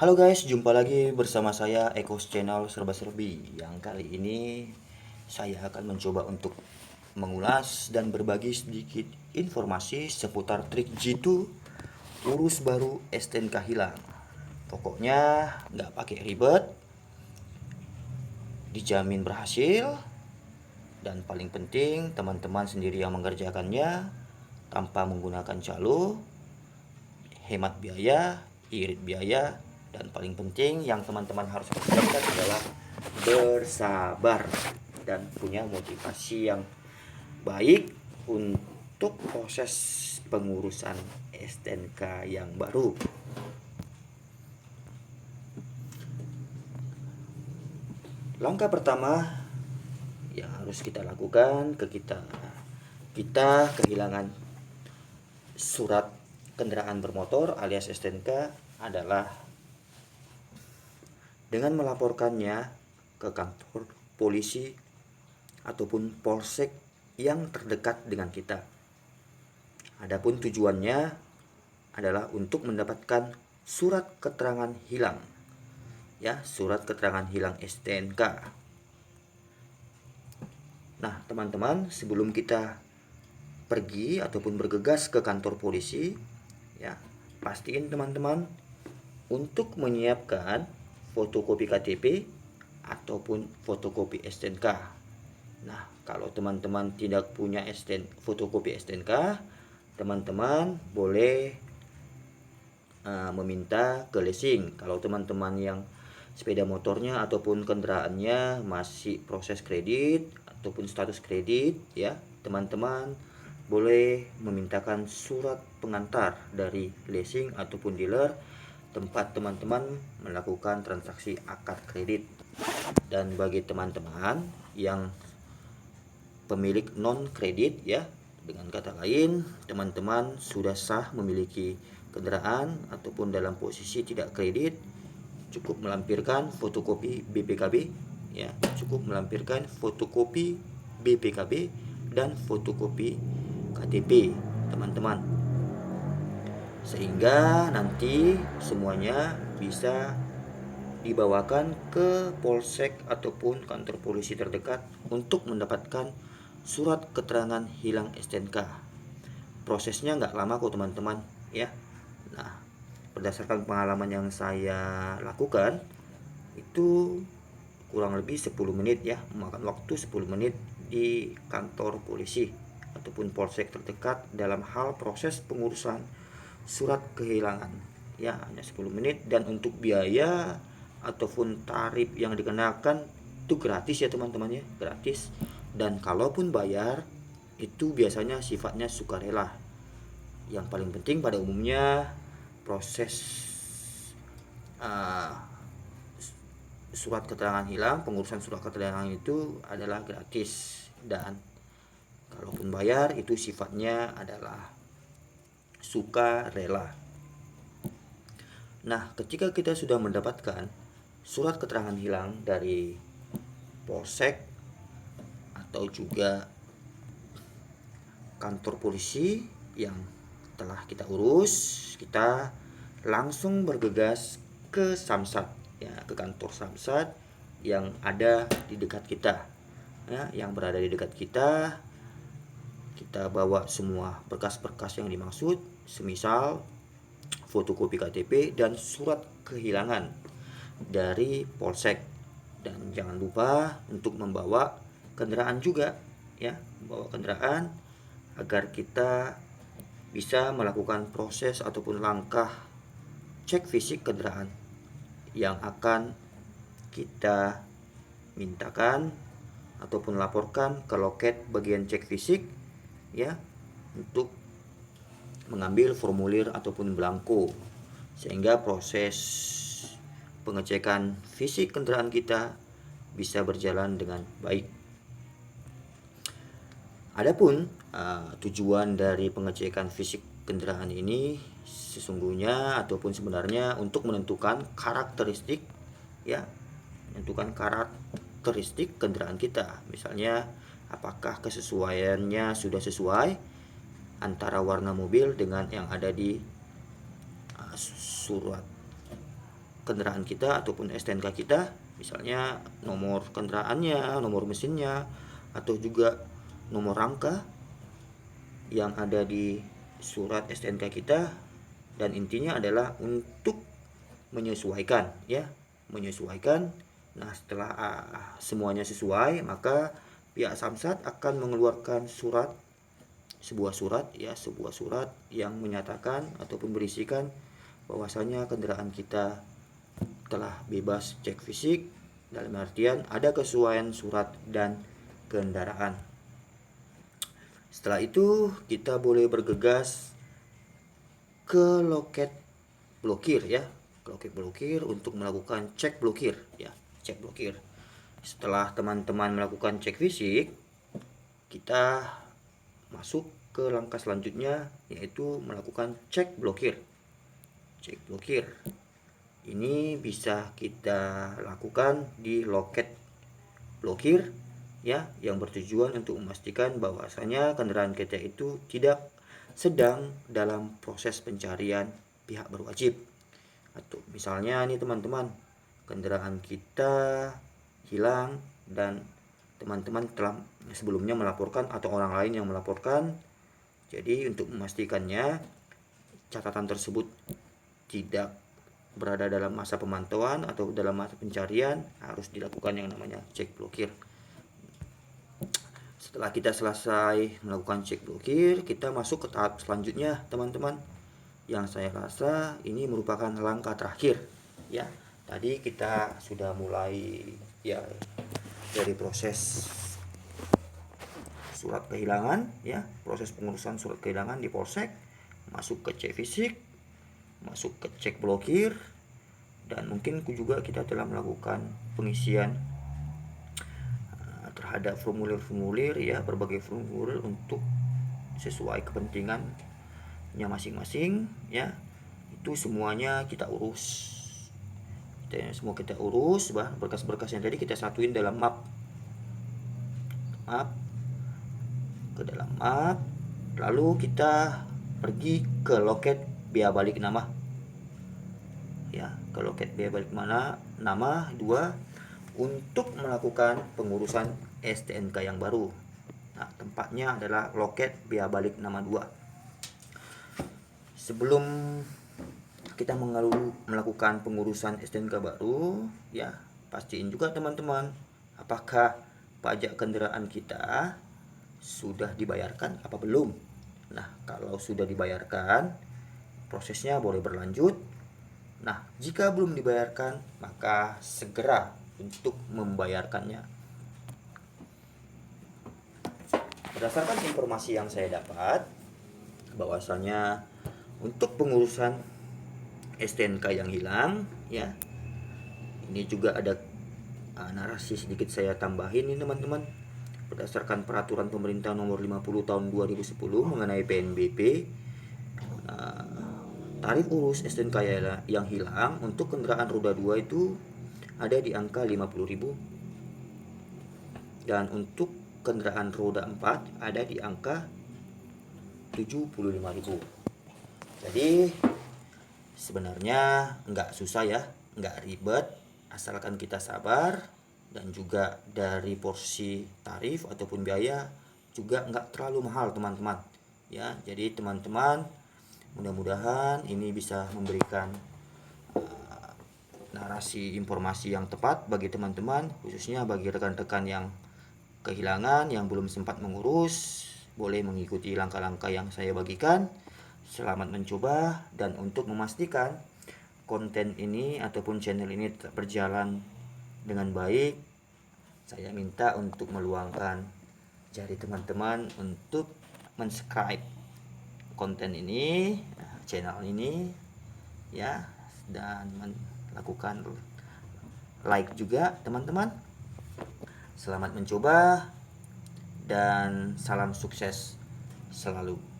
Halo guys, jumpa lagi bersama saya Ekos Channel Serba Serbi. Yang kali ini saya akan mencoba untuk mengulas dan berbagi sedikit informasi seputar trik G2 urus baru STNK hilang. Pokoknya nggak pakai ribet, dijamin berhasil, dan paling penting teman-teman sendiri yang mengerjakannya tanpa menggunakan calo, hemat biaya, irit biaya, dan paling penting yang teman-teman harus persiapkan adalah bersabar dan punya motivasi yang baik untuk proses pengurusan STNK yang baru. Langkah pertama yang harus kita lakukan kita kehilangan surat kendaraan bermotor alias STNK adalah dengan melaporkannya ke kantor polisi ataupun polsek yang terdekat dengan kita. Adapun tujuannya adalah untuk mendapatkan surat keterangan hilang. Ya, surat keterangan hilang STNK. Nah, teman-teman, sebelum kita pergi ataupun bergegas ke kantor polisi, ya, pastiin teman-teman untuk menyiapkan fotokopi KTP ataupun fotokopi STNK. Nah, kalau teman-teman tidak punya fotokopi STNK, teman-teman boleh meminta ke leasing. Kalau teman-teman yang sepeda motornya ataupun kendaraannya masih proses kredit ataupun status kredit, ya, teman-teman boleh memintakan surat pengantar dari leasing ataupun dealer tempat teman-teman melakukan transaksi akad kredit. Dan bagi teman-teman yang pemilik non kredit, ya, dengan kata lain teman-teman sudah sah memiliki kendaraan ataupun dalam posisi tidak kredit, cukup melampirkan fotokopi BPKB, ya, cukup melampirkan fotokopi BPKB dan fotokopi KTP teman-teman, sehingga nanti semuanya bisa dibawakan ke polsek ataupun kantor polisi terdekat untuk mendapatkan surat keterangan hilang STNK. Prosesnya nggak lama kok teman-teman, ya. Nah, berdasarkan pengalaman yang saya lakukan itu kurang lebih 10 menit, ya, memakan waktu 10 menit di kantor polisi ataupun polsek terdekat dalam hal proses pengurusan surat kehilangan, ya, hanya 10 menit. Dan untuk biaya ataupun tarif yang dikenakan itu gratis, ya teman-teman, ya, gratis. Dan kalaupun bayar itu biasanya sifatnya sukarela. Yang paling penting pada umumnya proses surat keterangan hilang, pengurusan surat keterangan itu adalah gratis, dan kalaupun bayar itu sifatnya adalah sukarela. Nah, ketika kita sudah mendapatkan surat keterangan hilang dari polsek atau juga kantor polisi yang telah kita urus, kita langsung bergegas ke Samsat, ya, ke kantor Samsat yang ada di dekat kita, ya, yang berada di dekat kita. Kita bawa semua berkas-berkas yang dimaksud, semisal fotokopi KTP dan surat kehilangan dari polsek. Dan jangan lupa untuk membawa kendaraan juga, ya, membawa kendaraan agar kita bisa melakukan proses ataupun langkah cek fisik kendaraan yang akan kita mintakan ataupun laporkan ke loket bagian cek fisik, ya, untuk mengambil formulir ataupun belangko, sehingga proses pengecekan fisik kendaraan kita bisa berjalan dengan baik. Adapun tujuan dari pengecekan fisik kendaraan ini sesungguhnya ataupun sebenarnya untuk menentukan karakteristik, ya, menentukan karakteristik kendaraan kita. Misalnya apakah kesesuaiannya sudah sesuai antara warna mobil dengan yang ada di surat kendaraan kita ataupun STNK kita, misalnya nomor kendaraannya, nomor mesinnya, atau juga nomor rangka yang ada di surat STNK kita. Dan intinya adalah untuk menyesuaikan, ya, menyesuaikan. Nah, setelah semuanya sesuai, maka pihak Samsat akan mengeluarkan sebuah surat yang menyatakan ataupun berisikan bahwasanya kendaraan kita telah bebas cek fisik, dalam artian ada kesesuaian surat dan kendaraan. Setelah itu kita boleh bergegas ke loket blokir, ya, loket blokir untuk melakukan cek blokir, ya, cek blokir. Setelah teman-teman melakukan cek fisik, kita masuk ke langkah selanjutnya, yaitu melakukan cek blokir. Cek blokir ini bisa kita lakukan di loket blokir, ya, yang bertujuan untuk memastikan bahwasanya kendaraan kita itu tidak sedang dalam proses pencarian pihak berwajib. Atau misalnya nih teman-teman, kendaraan kita hilang dan teman-teman telah sebelumnya melaporkan atau orang lain yang melaporkan. Jadi untuk memastikannya catatan tersebut tidak berada dalam masa pemantauan atau dalam masa pencarian, harus dilakukan yang namanya cek blokir. Setelah kita selesai melakukan cek blokir, kita masuk ke tahap selanjutnya teman-teman, yang saya rasa ini merupakan langkah terakhir, ya. Tadi kita sudah mulai, ya, dari proses surat kehilangan, ya, proses pengurusan surat kehilangan di polsek, masuk ke cek fisik, masuk ke cek blokir, dan mungkin juga kita telah melakukan pengisian terhadap formulir-formulir, ya, berbagai formulir untuk sesuai kepentingannya masing-masing, ya. Itu semuanya kita urus. Semua kita urus, berkas-berkas yang tadi kita satuin dalam map ke dalam map, lalu kita pergi ke loket biaya balik nama, ya, ke loket biaya balik nama 2 untuk melakukan pengurusan STNK yang baru. Nah, tempatnya adalah loket biaya balik nama 2. Sebelum kita melakukan pengurusan STNK baru, ya, pastiin juga teman-teman apakah pajak kendaraan kita sudah dibayarkan apa belum. Nah, kalau sudah dibayarkan, prosesnya boleh berlanjut. Nah, jika belum dibayarkan, maka segera untuk membayarkannya. Berdasarkan informasi yang saya dapat, bahwasanya untuk pengurusan STNK yang hilang, ya, ini juga ada narasi sedikit saya tambahin ini teman-teman. Berdasarkan peraturan pemerintah nomor 50 tahun 2010 mengenai PNBP, tarif urus STNK yang hilang untuk kendaraan roda 2 itu ada di angka 50.000, dan untuk kendaraan roda 4 ada di angka 75.000. Jadi sebenarnya nggak susah, ya, nggak ribet, asalkan kita sabar, dan juga dari porsi tarif ataupun biaya juga nggak terlalu mahal teman-teman, ya. Jadi teman-teman, mudah-mudahan ini bisa memberikan narasi informasi yang tepat bagi teman-teman, khususnya bagi rekan-rekan yang kehilangan, yang belum sempat mengurus. Boleh mengikuti langkah-langkah yang saya bagikan. Selamat mencoba, dan untuk memastikan konten ini ataupun channel ini tetap berjalan dengan baik, saya minta untuk meluangkan jari teman-teman untuk subscribe konten ini, channel ini, ya, dan melakukan like juga teman-teman. Selamat mencoba dan salam sukses selalu.